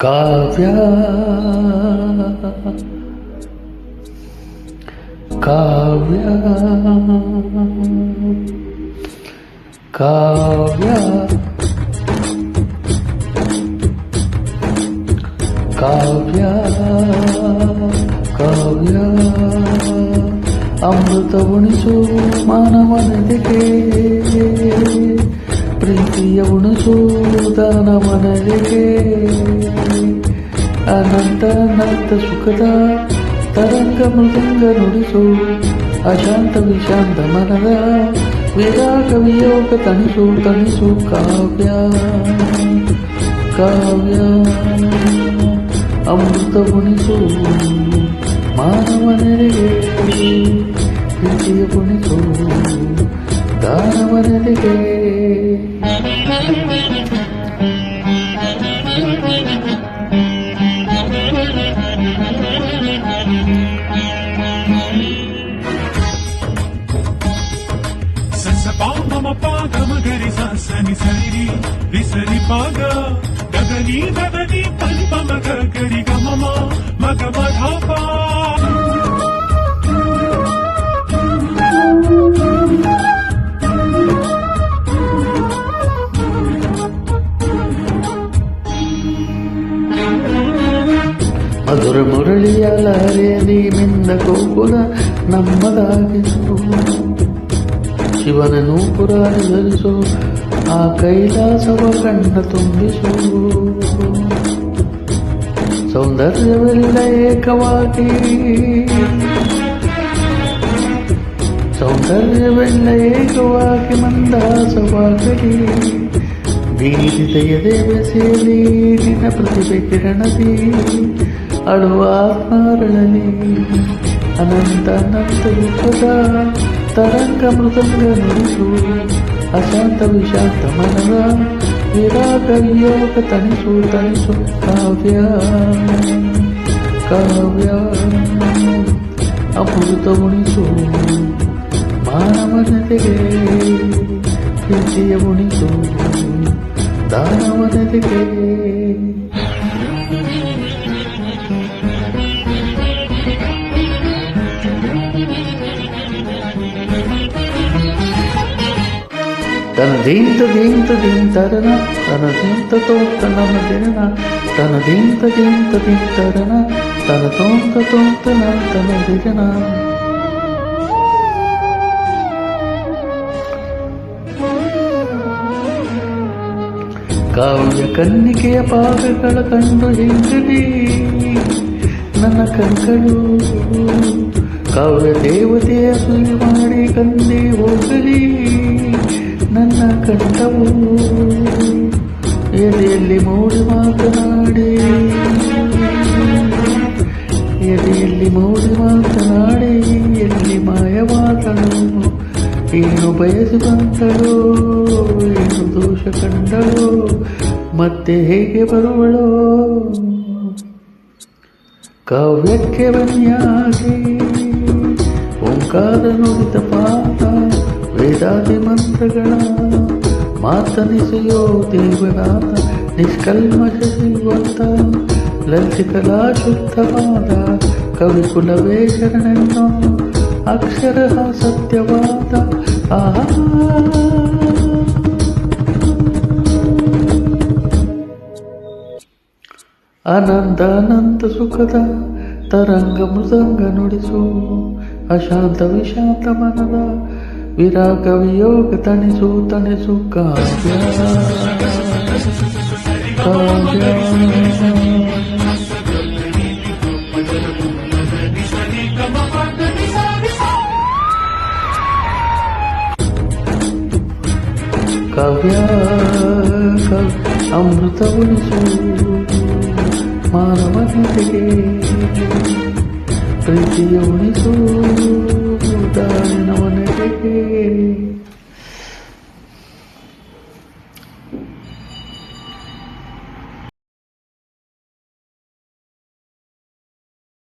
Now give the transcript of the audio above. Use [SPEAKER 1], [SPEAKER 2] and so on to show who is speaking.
[SPEAKER 1] ಕಾವ್ಯ ಕಾವ್ಯ ಕಾವ್ಯ ಕಾವ್ಯ ಕಾವ್ಯ ಅಮೃತ ಉಣಿಸು ಮಾನವನೆದೆಗೆ ಪ್ರೀತಿಯ ಉಣಿಸು ದಾನವನೆದೆಗೆ ಅನಂತ ಅನಂತ ಸುಖದ ತರಂಗ ಮೃದಂಗ ನುಡಿಸು ಅಶಾಂತ ವಿಶಾಂತ ಮನದ ವಿರಾಗ ವಿಯೋಗ ತಣಿಸು ತಣಿಸು ಕಾವ್ಯ ಕಾವ್ಯ ಅಮೃತ ಉಣಿಸು ಮಾನವನೆಡೆಗೆ ಪ್ರೀತಿಯ ಉಣಿಸು ದಾನವನೆಡೆಗೆ
[SPEAKER 2] ಸನಿ ಸರಿ ರಿಸರಿ ಪಾಗ ಗಗನಿ ಗಗನಿ ಪಂಪ ಮಗ ಗರಿ ಗಮಮ ಮಗ ಮಧಾಪ
[SPEAKER 1] ಮಧುರ ಮುರಳಿಯ ಲಹರಿಯಲ್ಲಿ ಮಿಂದ ಗೋಪುರ ನಮ್ಮದಾಗಿತ್ತು ಶಿವನ ನೂಪುರ ಧರಿಸು ಆ ಕೈಲಾಸವ ಕಣ್ಣ ತುಂಬಿಸು ಸೌಂದರ್ಯವೆಲ್ಲ ಏಕವಾಗಿ ಸೌಂದರ್ಯವೆಲ್ಲ ಏಕವಾಗಿ ಮಂದಾಸವಾಗಲಿ ಬೀರಿದ ಎದೆ ಬೆಸೆಯಲಿ ನಿನ್ನ ಪ್ರತಿಭೆ ಕಿರಣದಿ ಅಳುವ ಆತ್ಮಾರಳಲಿ ಅನಂತ ಅನಂತ ದುಃಖದ ತರಂಗ ಮೃದಂಗ ನುಡಿಸು ಅಶಾಂತ ವಿಶಾಂತ ಮನದ ವಿರಾಗ ವಿಯೋಗ ತಣಿಸು ತಣಿಸು ಕಾವ್ಯ ಕಾವ್ಯ ಅಮೃತ ಉಣಿಸು ಮಾನವನತೆಗೆ ಪ್ರೀತಿಯ ಉಣಿಸು ದಾನವನತೆಗೆ ತನ ದೀಂತ ದೀಂತ ದೀಂತರನ ತನ ದೀಂತ ತೋಂತ ನಮ್ಮ ದಿನ ತನ ದೀಂತ ದೀಂತ ದೀಂತರನ ತನ ತೋಂತ ತೋಂತ ತನ ದಿನ ಕಾವ್ಯ ಕನ್ನಿಕೆಯ ಪಾದಗಳ ಕಂಡು ಹಿಂಗಲಿ ನನ್ನ ಕಣ್ಗಳು ಕಾವ್ಯ ದೇವತೆಯ ಸುಳಿ ಮಾಡಿ ಕಂದಿ ಹೋಗಲಿ ನನ್ನ ಕಂಠವು ಎದೆಯಲ್ಲಿ ಮೂಡಿ ಮಾತನಾಡಿ ಎದೆಯಲ್ಲಿ ಮೂಡಿ ಮಾತನಾಡಿ ಎಲ್ಲಿ ಮಾಯವಾದಳು ಏನು ಬಯಸಿ ಬಂದಳು ಏನು ದೋಷ ಕಂಡಳು ಮತ್ತೆ ಹೇಗೆ ಬರುವಳು ಕಾವ್ಯಕ್ಕೆ ಬನ್ನಿಯಾಗಿ ಓಂಕಾರ ನುಡಿದ ಪಾದ ವೇದಾದಿ ಮಂತ್ರಗಳ ಮಾತನಿಸೆಯೋ ದೇವನಾಥ ನಿಷ್ಕಲ್ಮಶ ಶ್ರೀವಂತ ಲಲಿತಕಲಾ ಶುದ್ಧವಾದ ಕವಿಕುಲವೇ ಶರಣೆನ್ನೋ ಅಕ್ಷರ ಸತ್ಯವಾದ ಅನಂತ ಅನಂತ ಸುಖದ ತರಂಗ ಮೃದಂಗ ನುಡಿಸು ಅಶಾಂತ ವಿಶಾಂತ ಮನದ ವಿರಾಗ ವಿಯೋಗ ತಣಿಸು ತಣಿಸು ಕಾವ್ಯ ಕಾವ್ಯ ಕಾವ್ಯ ಅಮೃತ ಉಳಿಸು ಮಾನವನಿಗೆ ಪ್ರೀತಿಯ ಉಳಿಸು